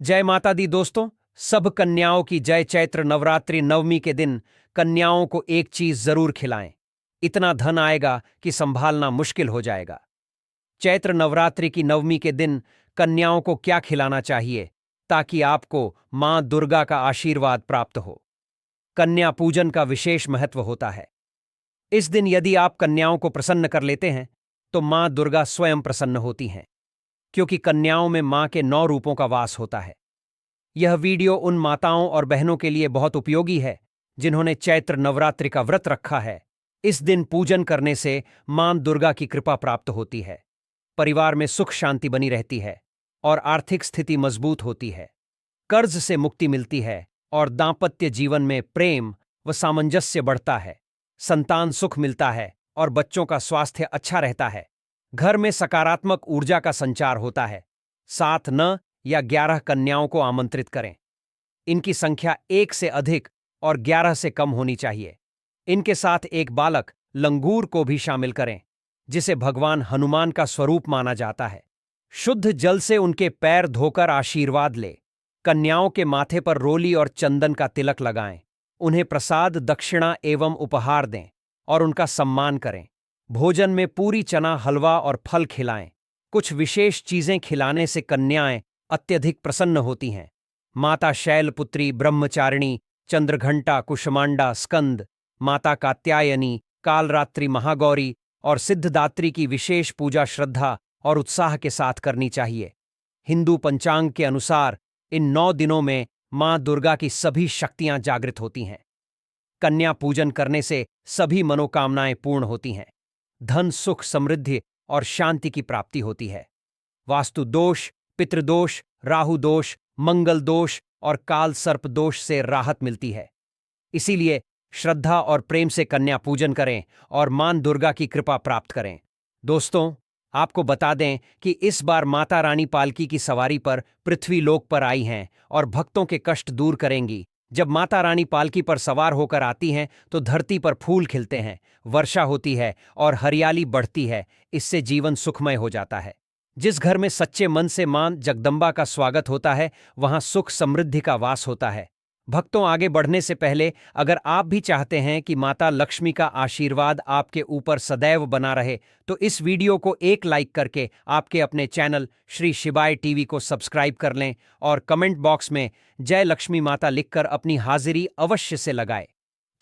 जय माता दी दोस्तों। सब कन्याओं की जय। चैत्र नवरात्रि नवमी के दिन कन्याओं को एक चीज जरूर खिलाएं। इतना धन आएगा कि संभालना मुश्किल हो जाएगा। चैत्र नवरात्रि की नवमी के दिन कन्याओं को क्या खिलाना चाहिए ताकि आपको मां दुर्गा का आशीर्वाद प्राप्त हो। कन्या पूजन का विशेष महत्व होता है। इस दिन यदि आप कन्याओं को प्रसन्न कर लेते हैं तो मां दुर्गा स्वयं प्रसन्न होती हैं, क्योंकि कन्याओं में मां के 9 रूपों का वास होता है। यह वीडियो उन माताओं और बहनों के लिए बहुत उपयोगी है जिन्होंने चैत्र नवरात्रि का व्रत रखा है। इस दिन पूजन करने से मां दुर्गा की कृपा प्राप्त होती है, परिवार में सुख शांति बनी रहती है और आर्थिक स्थिति मजबूत होती है। कर्ज से मुक्ति मिलती है और दांपत्य जीवन में प्रेम व सामंजस्य बढ़ता है। संतान सुख मिलता है और बच्चों का स्वास्थ्य अच्छा रहता है। घर में सकारात्मक ऊर्जा का संचार होता है। 7 न या 11 कन्याओं को आमंत्रित करें। इनकी संख्या 1 से अधिक और 11 से कम होनी चाहिए। इनके साथ एक बालक लंगूर को भी शामिल करें, जिसे भगवान हनुमान का स्वरूप माना जाता है। शुद्ध जल से उनके पैर धोकर आशीर्वाद ले। कन्याओं के माथे पर रोली और चंदन का तिलक लगाएं। उन्हें प्रसाद, दक्षिणा एवं उपहार दें और उनका सम्मान करें। भोजन में पूरी चना, हलवा और फल खिलाएं। कुछ विशेष चीजें खिलाने से कन्याएं अत्यधिक प्रसन्न होती हैं। माता शैलपुत्री, ब्रह्मचारिणी, चंद्रघंटा, कुष्मांडा, स्कंद, माता कात्यायनी, कालरात्रि, महागौरी और सिद्धदात्री की विशेष पूजा श्रद्धा और उत्साह के साथ करनी चाहिए। हिंदू पंचांग के अनुसार इन 9 दिनों में मां दुर्गा की सभी शक्तियां जागृत होती हैं। कन्या पूजन करने से सभी मनोकामनाएं पूर्ण होती हैं। धन, सुख, समृद्धि और शांति की प्राप्ति होती है। वास्तु दोष, पितृदोष, राहु दोष, मंगल दोष और काल सर्प दोष से राहत मिलती है। इसीलिए श्रद्धा और प्रेम से कन्या पूजन करें और मां दुर्गा की कृपा प्राप्त करें। दोस्तों, आपको बता दें कि इस बार माता रानी पालकी की सवारी पर पृथ्वी लोक पर आई हैं और भक्तों के कष्ट दूर करेंगी। जब माता रानी पालकी पर सवार होकर आती हैं तो धरती पर फूल खिलते हैं, वर्षा होती है और हरियाली बढ़ती है। इससे जीवन सुखमय हो जाता है। जिस घर में सच्चे मन से मां जगदंबा का स्वागत होता है, वहां सुख समृद्धि का वास होता है। भक्तों, आगे बढ़ने से पहले अगर आप भी चाहते हैं कि माता लक्ष्मी का आशीर्वाद आपके ऊपर सदैव बना रहे, तो इस वीडियो को एक लाइक करके आपके अपने चैनल श्री शिवाय टीवी को सब्सक्राइब कर लें और कमेंट बॉक्स में जय लक्ष्मी माता लिखकर अपनी हाजिरी अवश्य से लगाएं।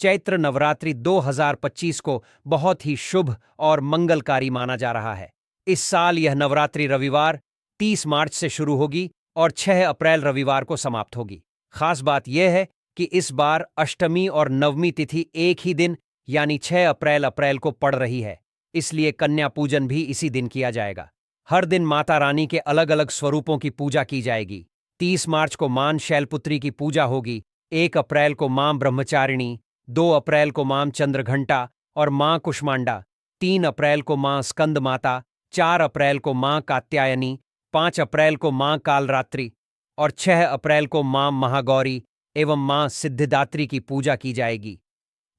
चैत्र नवरात्रि 2025 को बहुत ही शुभ और मंगलकारी माना जा रहा है। इस साल यह नवरात्रि रविवार 30 मार्च से शुरू होगी और 6 अप्रैल रविवार को समाप्त होगी। खास बात यह है कि इस बार अष्टमी और नवमी तिथि एक ही दिन यानी 6 अप्रैल को पड़ रही है। इसलिए कन्या पूजन भी इसी दिन किया जाएगा। हर दिन माता रानी के अलग अलग स्वरूपों की पूजा की जाएगी। 30 मार्च को मां शैलपुत्री की पूजा होगी, 1 अप्रैल को मां ब्रह्मचारिणी, 2 अप्रैल को मां चंद्रघंटा और मां कुष्मांडा, 3 अप्रैल को मां स्कंद माता, 4 अप्रैल को मां कात्यायनी, 5 अप्रैल को मां कालरात्रि और 6 अप्रैल को मां महागौरी एवं मां सिद्धिदात्री की पूजा की जाएगी।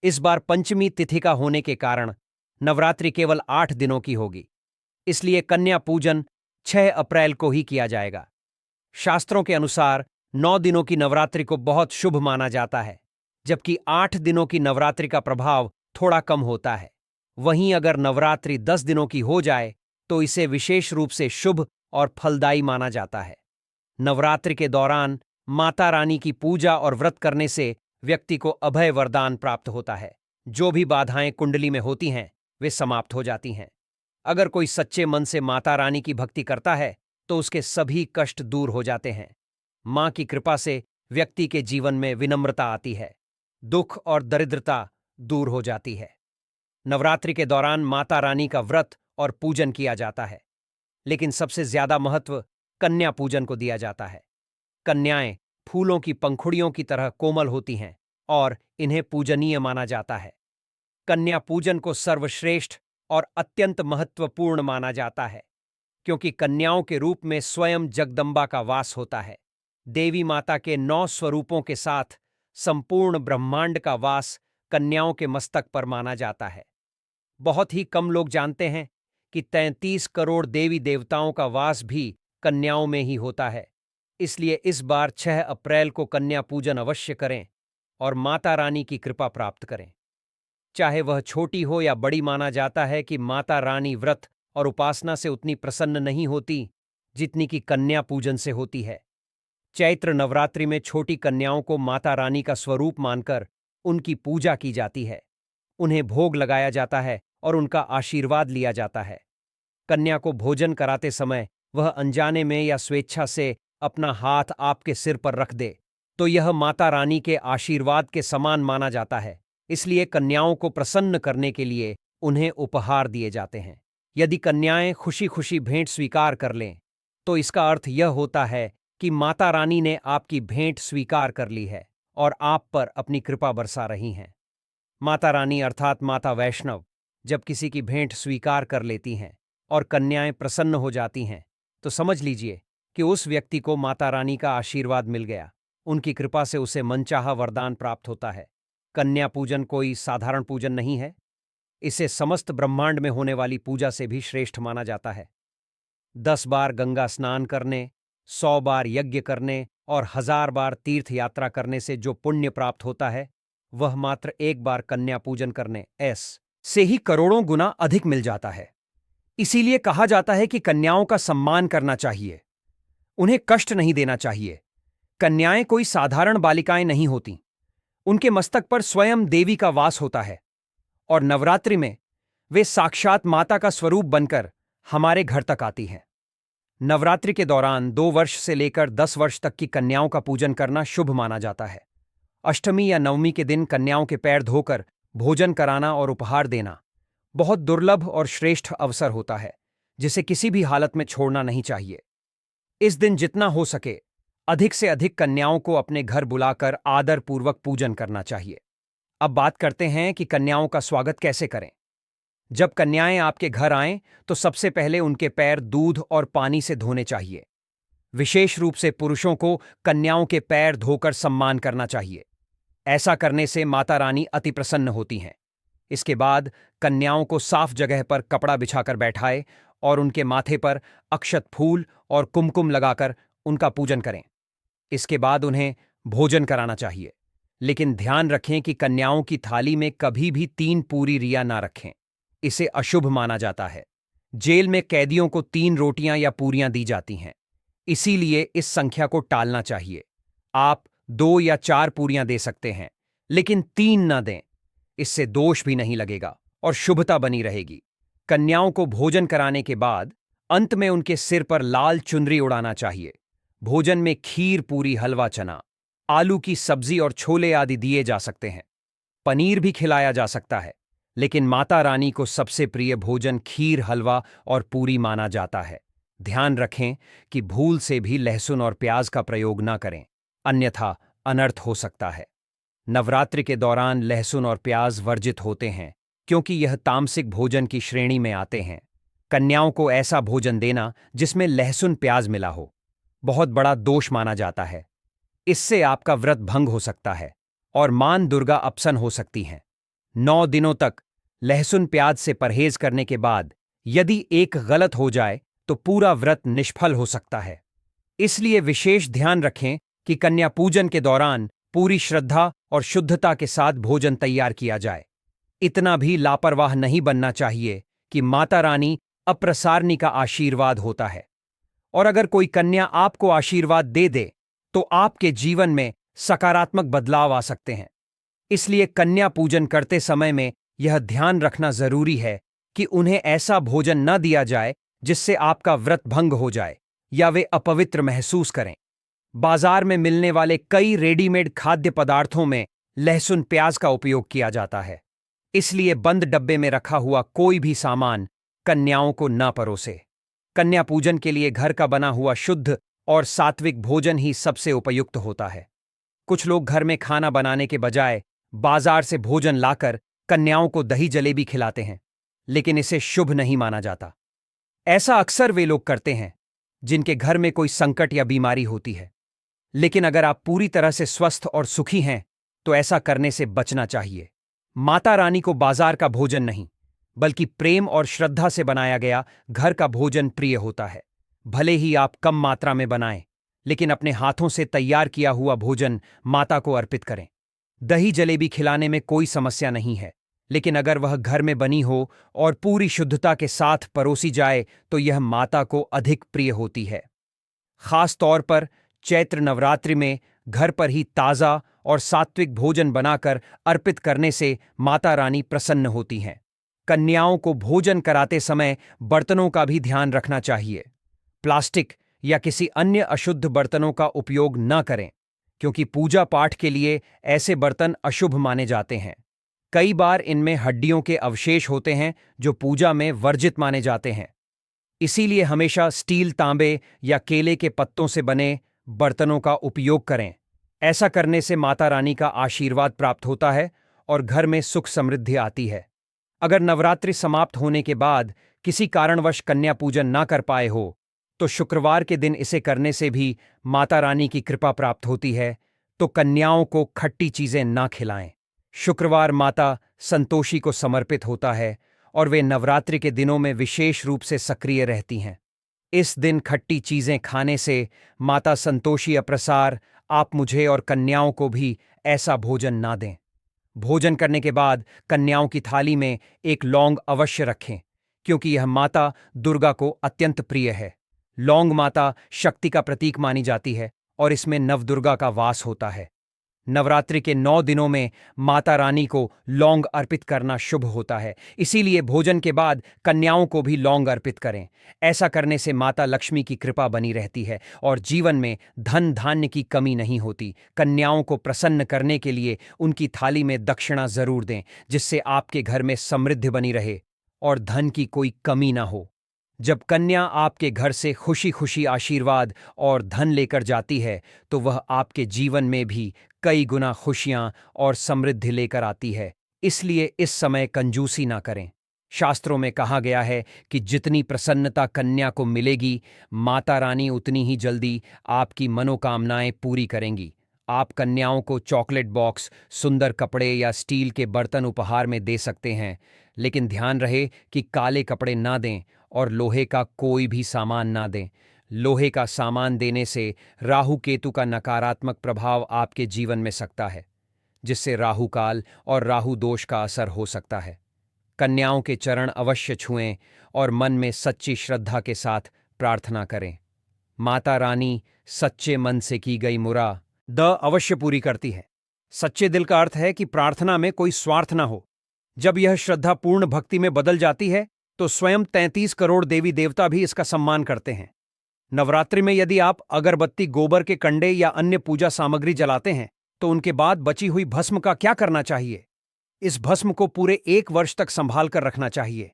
इस बार पंचमी तिथि का होने के कारण नवरात्रि केवल 8 दिनों की होगी। इसलिए कन्या पूजन 6 अप्रैल को ही किया जाएगा। शास्त्रों के अनुसार 9 दिनों की नवरात्रि को बहुत शुभ माना जाता है, जबकि 8 दिनों की नवरात्रि का प्रभाव थोड़ा कम होता है। वहीं अगर नवरात्रि 10 दिनों की हो जाए तो इसे विशेष रूप से शुभ और फलदायी माना जाता है। नवरात्रि के दौरान माता रानी की पूजा और व्रत करने से व्यक्ति को अभय वरदान प्राप्त होता है। जो भी बाधाएं कुंडली में होती हैं वे समाप्त हो जाती हैं। अगर कोई सच्चे मन से माता रानी की भक्ति करता है तो उसके सभी कष्ट दूर हो जाते हैं। मां की कृपा से व्यक्ति के जीवन में विनम्रता आती है, दुख और दरिद्रता दूर हो जाती है। नवरात्रि के दौरान माता रानी का व्रत और पूजन किया जाता है, लेकिन सबसे ज्यादा महत्व कन्या पूजन को दिया जाता है। कन्याएं फूलों की पंखुड़ियों की तरह कोमल होती हैं और इन्हें पूजनीय माना जाता है। कन्या पूजन को सर्वश्रेष्ठ और अत्यंत महत्वपूर्ण माना जाता है, क्योंकि कन्याओं के रूप में स्वयं जगदंबा का वास होता है। देवी माता के 9 स्वरूपों के साथ संपूर्ण ब्रह्मांड का वास कन्याओं के मस्तक पर माना जाता है। बहुत ही कम लोग जानते हैं कि 33 करोड़ देवी देवताओं का वास भी कन्याओं में ही होता है। इसलिए इस बार 6 अप्रैल को कन्या पूजन अवश्य करें और माता रानी की कृपा प्राप्त करें। चाहे वह छोटी हो या बड़ी, माना जाता है कि माता रानी व्रत और उपासना से उतनी प्रसन्न नहीं होती जितनी कि कन्या पूजन से होती है। चैत्र नवरात्रि में छोटी कन्याओं को माता रानी का स्वरूप मानकर उनकी पूजा की जाती है, उन्हें भोग लगाया जाता है और उनका आशीर्वाद लिया जाता है। कन्या को भोजन कराते समय वह अनजाने में या स्वेच्छा से अपना हाथ आपके सिर पर रख दे तो यह माता रानी के आशीर्वाद के समान माना जाता है। इसलिए कन्याओं को प्रसन्न करने के लिए उन्हें उपहार दिए जाते हैं। यदि कन्याएं खुशी खुशी भेंट स्वीकार कर लें तो इसका अर्थ यह होता है कि माता रानी ने आपकी भेंट स्वीकार कर ली है और आप पर अपनी कृपा बरसा रही हैं। माता रानी अर्थात माता वैष्णव जब किसी की भेंट स्वीकार कर लेती हैं और कन्याएं प्रसन्न हो जाती हैं तो समझ लीजिए कि उस व्यक्ति को माता रानी का आशीर्वाद मिल गया, उनकी कृपा से उसे मनचाहा वरदान प्राप्त होता है। कन्या पूजन कोई साधारण पूजन नहीं है, इसे समस्त ब्रह्मांड में होने वाली पूजा से भी श्रेष्ठ माना जाता है। 10 बार गंगा स्नान करने, 100 बार यज्ञ करने और 1000 बार तीर्थ यात्रा करने से जो पुण्य प्राप्त होता है वह मात्र एक बार कन्या पूजन करने से ही करोड़ों गुना अधिक मिल जाता है। इसीलिए कहा जाता है कि कन्याओं का सम्मान करना चाहिए, उन्हें कष्ट नहीं देना चाहिए। कन्याएं कोई साधारण बालिकाएं नहीं होती, उनके मस्तक पर स्वयं देवी का वास होता है और नवरात्रि में वे साक्षात माता का स्वरूप बनकर हमारे घर तक आती हैं। नवरात्रि के दौरान 2 वर्ष से लेकर 10 वर्ष तक की कन्याओं का पूजन करना शुभ माना जाता है। अष्टमी या नवमी के दिन कन्याओं के पैर धोकर भोजन कराना और उपहार देना बहुत दुर्लभ और श्रेष्ठ अवसर होता है, जिसे किसी भी हालत में छोड़ना नहीं चाहिए। इस दिन जितना हो सके अधिक से अधिक कन्याओं को अपने घर बुलाकर आदरपूर्वक पूजन करना चाहिए। अब बात करते हैं कि कन्याओं का स्वागत कैसे करें। जब कन्याएं आपके घर आएं तो सबसे पहले उनके पैर दूध और पानी से धोने चाहिए। विशेष रूप से पुरुषों को कन्याओं के पैर धोकर सम्मान करना चाहिए। ऐसा करने से माता रानी अति प्रसन्न होती हैं। इसके बाद कन्याओं को साफ जगह पर कपड़ा बिछाकर बैठाए और उनके माथे पर अक्षत फूल और कुमकुम लगाकर उनका पूजन करें। इसके बाद उन्हें भोजन कराना चाहिए, लेकिन ध्यान रखें कि कन्याओं की थाली में कभी भी 3 पूरी रिया ना रखें, इसे अशुभ माना जाता है। जेल में कैदियों को 3 रोटियां या पूरियां दी जाती हैं, इसीलिए इस संख्या को टालना चाहिए। आप 2 या 4 पूरियां दे सकते हैं, लेकिन 3 न दें, इससे दोष भी नहीं लगेगा और शुभता बनी रहेगी। कन्याओं को भोजन कराने के बाद अंत में उनके सिर पर लाल चुनरी उड़ाना चाहिए। भोजन में खीर, पूरी, हलवा, चना, आलू की सब्जी और छोले आदि दिए जा सकते हैं। पनीर भी खिलाया जा सकता है, लेकिन माता रानी को सबसे प्रिय भोजन खीर, हलवा और पूरी माना जाता है। ध्यान रखें कि भूल से भी लहसुन और प्याज का प्रयोग न करें, अन्यथा अनर्थ हो सकता है। नवरात्रि के दौरान लहसुन और प्याज वर्जित होते हैं क्योंकि यह तामसिक भोजन की श्रेणी में आते हैं। कन्याओं को ऐसा भोजन देना जिसमें लहसुन प्याज मिला हो बहुत बड़ा दोष माना जाता है। इससे आपका व्रत भंग हो सकता है और मां दुर्गा अपसन हो सकती हैं। 9 दिनों तक लहसुन प्याज से परहेज करने के बाद यदि एक गलत हो जाए तो पूरा व्रत निष्फल हो सकता है। इसलिए विशेष ध्यान रखें कि कन्या पूजन के दौरान पूरी श्रद्धा और शुद्धता के साथ भोजन तैयार किया जाए। इतना भी लापरवाह नहीं बनना चाहिए कि माता रानी अप्रसारणी का आशीर्वाद होता है, और अगर कोई कन्या आपको आशीर्वाद दे दे तो आपके जीवन में सकारात्मक बदलाव आ सकते हैं। इसलिए कन्या पूजन करते समय में यह ध्यान रखना जरूरी है कि उन्हें ऐसा भोजन न दिया जाए जिससे आपका व्रत भंग हो जाए या वे अपवित्र महसूस करें। बाजार में मिलने वाले कई रेडीमेड खाद्य पदार्थों में लहसुन प्याज का उपयोग किया जाता है, इसलिए बंद डब्बे में रखा हुआ कोई भी सामान कन्याओं को न परोसे। कन्या पूजन के लिए घर का बना हुआ शुद्ध और सात्विक भोजन ही सबसे उपयुक्त होता है। कुछ लोग घर में खाना बनाने के बजाय बाजार से भोजन लाकर कन्याओं को दही जलेबी खिलाते हैं, लेकिन इसे शुभ नहीं माना जाता। ऐसा अक्सर वे लोग करते हैं जिनके घर में कोई संकट या बीमारी होती है, लेकिन अगर आप पूरी तरह से स्वस्थ और सुखी हैं तो ऐसा करने से बचना चाहिए। माता रानी को बाजार का भोजन नहीं बल्कि प्रेम और श्रद्धा से बनाया गया घर का भोजन प्रिय होता है। भले ही आप कम मात्रा में बनाएं, लेकिन अपने हाथों से तैयार किया हुआ भोजन माता को अर्पित करें। दही जलेबी खिलाने में कोई समस्या नहीं है, लेकिन अगर वह घर में बनी हो और पूरी शुद्धता के साथ परोसी जाए तो यह माता को अधिक प्रिय होती है। खास तौर पर चैत्र नवरात्रि में घर पर ही ताज़ा और सात्विक भोजन बनाकर अर्पित करने से माता रानी प्रसन्न होती हैं। कन्याओं को भोजन कराते समय बर्तनों का भी ध्यान रखना चाहिए। प्लास्टिक या किसी अन्य अशुद्ध बर्तनों का उपयोग न करें, क्योंकि पूजा पाठ के लिए ऐसे बर्तन अशुभ माने जाते हैं। कई बार इनमें हड्डियों के अवशेष होते हैं जो पूजा में वर्जित माने जाते हैं। इसीलिए हमेशा स्टील, तांबे या केले के पत्तों से बने बर्तनों का उपयोग करें। ऐसा करने से माता रानी का आशीर्वाद प्राप्त होता है और घर में सुख समृद्धि आती है। अगर नवरात्रि समाप्त होने के बाद किसी कारणवश कन्या पूजन ना कर पाए हो, तो शुक्रवार के दिन इसे करने से भी माता रानी की कृपा प्राप्त होती है। तो कन्याओं को खट्टी चीजें ना खिलाएं। शुक्रवार माता संतोषी को समर्पित होता है और वे नवरात्रि के दिनों में विशेष रूप से सक्रिय रहती हैं। इस दिन खट्टी चीजें खाने से माता संतोषी अप्रसार आप मुझे और कन्याओं को भी ऐसा भोजन ना दें। भोजन करने के बाद कन्याओं की थाली में एक लौंग अवश्य रखें, क्योंकि यह माता दुर्गा को अत्यंत प्रिय है। लौंग माता शक्ति का प्रतीक मानी जाती है और इसमें नवदुर्गा का वास होता है। नवरात्रि के 9 दिनों में माता रानी को लौंग अर्पित करना शुभ होता है, इसीलिए भोजन के बाद कन्याओं को भी लौंग अर्पित करें। ऐसा करने से माता लक्ष्मी की कृपा बनी रहती है और जीवन में धन धान्य की कमी नहीं होती। कन्याओं को प्रसन्न करने के लिए उनकी थाली में दक्षिणा जरूर दें, जिससे आपके घर में समृद्धि बनी रहे और धन की कोई कमी ना हो। जब कन्या आपके घर से खुशी खुशी आशीर्वाद और धन लेकर जाती है, तो वह आपके जीवन में भी कई गुना खुशियां और समृद्धि लेकर आती है। इसलिए इस समय कंजूसी ना करें। शास्त्रों में कहा गया है कि जितनी प्रसन्नता कन्या को मिलेगी, माता रानी उतनी ही जल्दी आपकी मनोकामनाएं पूरी करेंगी। आप कन्याओं को चॉकलेट बॉक्स, सुंदर कपड़े या स्टील के बर्तन उपहार में दे सकते हैं, लेकिन ध्यान रहे कि काले कपड़े ना दें और लोहे का कोई भी सामान ना दें। लोहे का सामान देने से राहु केतु का नकारात्मक प्रभाव आपके जीवन में सकता है, जिससे राहु काल और राहु दोष का असर हो सकता है। कन्याओं के चरण अवश्य छुएं और मन में सच्ची श्रद्धा के साथ प्रार्थना करें। माता रानी सच्चे मन से की गई मुराद अवश्य पूरी करती है। सच्चे दिल का अर्थ है कि प्रार्थना में कोई स्वार्थ ना हो। जब यह श्रद्धा पूर्ण भक्ति में बदल जाती है, तो स्वयं 33 करोड़ देवी देवता भी इसका सम्मान करते हैं। नवरात्रि में यदि आप अगरबत्ती, गोबर के कंडे या अन्य पूजा सामग्री जलाते हैं, तो उनके बाद बची हुई भस्म का क्या करना चाहिए? इस भस्म को पूरे 1 वर्ष तक संभाल कर रखना चाहिए।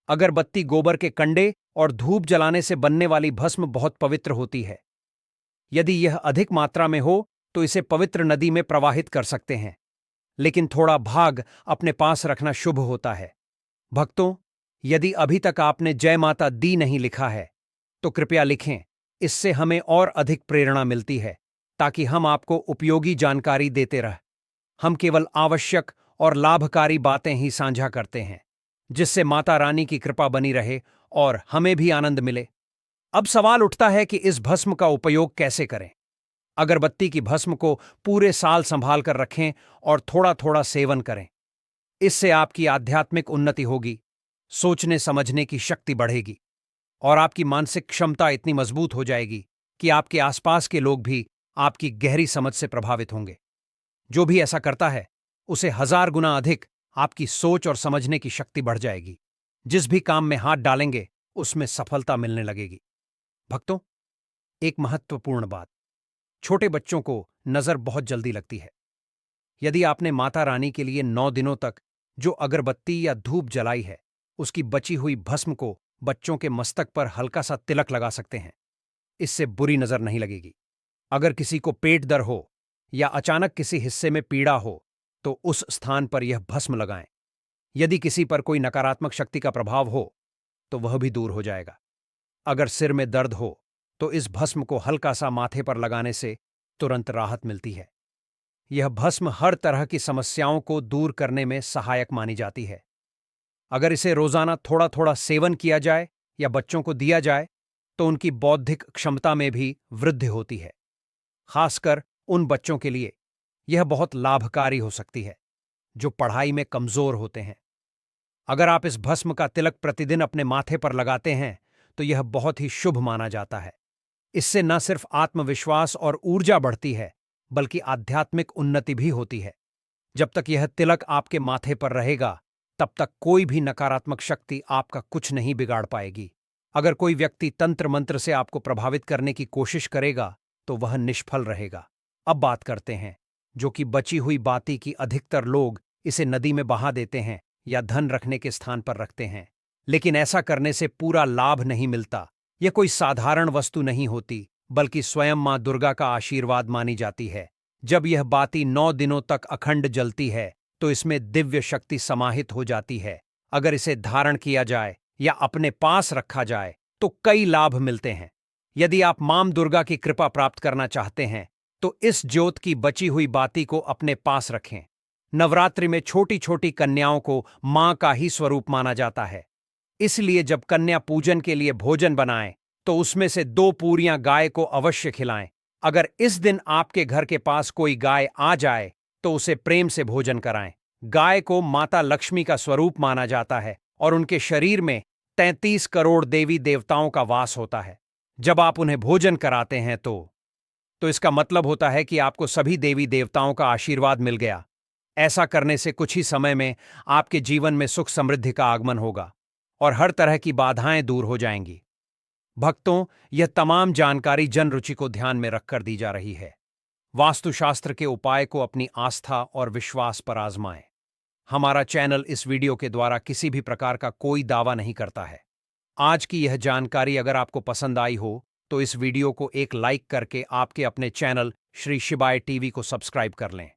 अगरबत्ती, गोबर के कंडे और धूप जलाने से बनने वाली भस्म बहुत पवित्र होती है। यदि यह अधिक मात्रा में हो तो इसे पवित्र नदी में प्रवाहित कर सकते हैं, लेकिन थोड़ा भाग अपने पास रखना शुभ होता है। भक्तों, यदि अभी तक आपने जय माता दी नहीं लिखा है, तो कृपया लिखें। इससे हमें और अधिक प्रेरणा मिलती है, ताकि हम आपको उपयोगी जानकारी देते रहें। हम केवल आवश्यक और लाभकारी बातें ही साझा करते हैं, जिससे माता रानी की कृपा बनी रहे और हमें भी आनंद मिले। अब सवाल उठता है कि इस भस्म का उपयोग कैसे करें। अगरबत्ती की भस्म को पूरे साल संभाल कर रखें और थोड़ा थोड़ा सेवन करें। इससे आपकी आध्यात्मिक उन्नति होगी, सोचने समझने की शक्ति बढ़ेगी और आपकी मानसिक क्षमता इतनी मजबूत हो जाएगी कि आपके आसपास के लोग भी आपकी गहरी समझ से प्रभावित होंगे। जो भी ऐसा करता है, उसे 1000 गुना अधिक आपकी सोच और समझने की शक्ति बढ़ जाएगी। जिस भी काम में हाथ डालेंगे, उसमें सफलता मिलने लगेगी। भक्तों, एक महत्वपूर्ण बात, छोटे बच्चों को नजर बहुत जल्दी लगती है। यदि आपने माता रानी के लिए 9 दिनों तक जो अगरबत्ती या धूप जलाई है, उसकी बची हुई भस्म को बच्चों के मस्तक पर हल्का सा तिलक लगा सकते हैं। इससे बुरी नजर नहीं लगेगी। अगर किसी को पेट दर्द हो या अचानक किसी हिस्से में पीड़ा हो, तो उस स्थान पर यह भस्म लगाएं। यदि किसी पर कोई नकारात्मक शक्ति का प्रभाव हो, तो वह भी दूर हो जाएगा। अगर सिर में दर्द हो, तो इस भस्म को हल्का सा माथे पर लगाने से तुरंत राहत मिलती है। यह भस्म हर तरह की समस्याओं को दूर करने में सहायक मानी जाती है। अगर इसे रोजाना थोड़ा थोड़ा सेवन किया जाए या बच्चों को दिया जाए, तो उनकी बौद्धिक क्षमता में भी वृद्धि होती है। खासकर उन बच्चों के लिए यह बहुत लाभकारी हो सकती है जो पढ़ाई में कमजोर होते हैं। अगर आप इस भस्म का तिलक प्रतिदिन अपने माथे पर लगाते हैं तो यह बहुत ही शुभ माना जाता है। इससे न सिर्फ आत्मविश्वास और ऊर्जा बढ़ती है, बल्कि आध्यात्मिक उन्नति भी होती है। जब तक यह तिलक आपके माथे पर रहेगा, तब तक कोई भी नकारात्मक शक्ति आपका कुछ नहीं बिगाड़ पाएगी। अगर कोई व्यक्ति तंत्र मंत्र से आपको प्रभावित करने की कोशिश करेगा, तो वह निष्फल रहेगा। अब बात करते हैं जो कि बची हुई बाती की अधिकतर लोग इसे नदी में बहा देते हैं या धन रखने के स्थान पर रखते हैं। लेकिन ऐसा करने से पूरा लाभ नहीं मिलता। यह कोई साधारण वस्तु नहीं होती, बल्कि स्वयं मां दुर्गा का आशीर्वाद मानी जाती है। जब यह बाती 9 दिनों तक अखंड जलती है, तो इसमें दिव्य शक्ति समाहित हो जाती है। अगर इसे धारण किया जाए या अपने पास रखा जाए तो कई लाभ मिलते हैं। यदि आप मां दुर्गा की कृपा प्राप्त करना चाहते हैं, तो इस ज्योत की बची हुई बाती को अपने पास रखें। नवरात्रि में छोटी छोटी कन्याओं को मां का ही स्वरूप माना जाता है। इसलिए जब कन्या पूजन के लिए भोजन बनाएं, तो उसमें से 2 पूरियां गाय को अवश्य खिलाएं। अगर इस दिन आपके घर के पास कोई गाय आ जाए, तो उसे प्रेम से भोजन कराएं। गाय को माता लक्ष्मी का स्वरूप माना जाता है और उनके शरीर में 33 करोड़ देवी देवताओं का वास होता है। जब आप उन्हें भोजन कराते हैं तो इसका मतलब होता है कि आपको सभी देवी देवताओं का आशीर्वाद मिल गया। ऐसा करने से कुछ ही समय में आपके जीवन में सुख समृद्धि का आगमन होगा और हर तरह की बाधाएं दूर हो जाएंगी। भक्तों, यह तमाम जानकारी जन रुचि को ध्यान में रखकर दी जा रही है। वास्तुशास्त्र के उपाय को अपनी आस्था और विश्वास पर आजमाएं। हमारा चैनल इस वीडियो के द्वारा किसी भी प्रकार का कोई दावा नहीं करता है। आज की यह जानकारी अगर आपको पसंद आई हो, तो इस वीडियो को एक लाइक करके आपके अपने चैनल श्री शिवाय टीवी को सब्सक्राइब कर लें।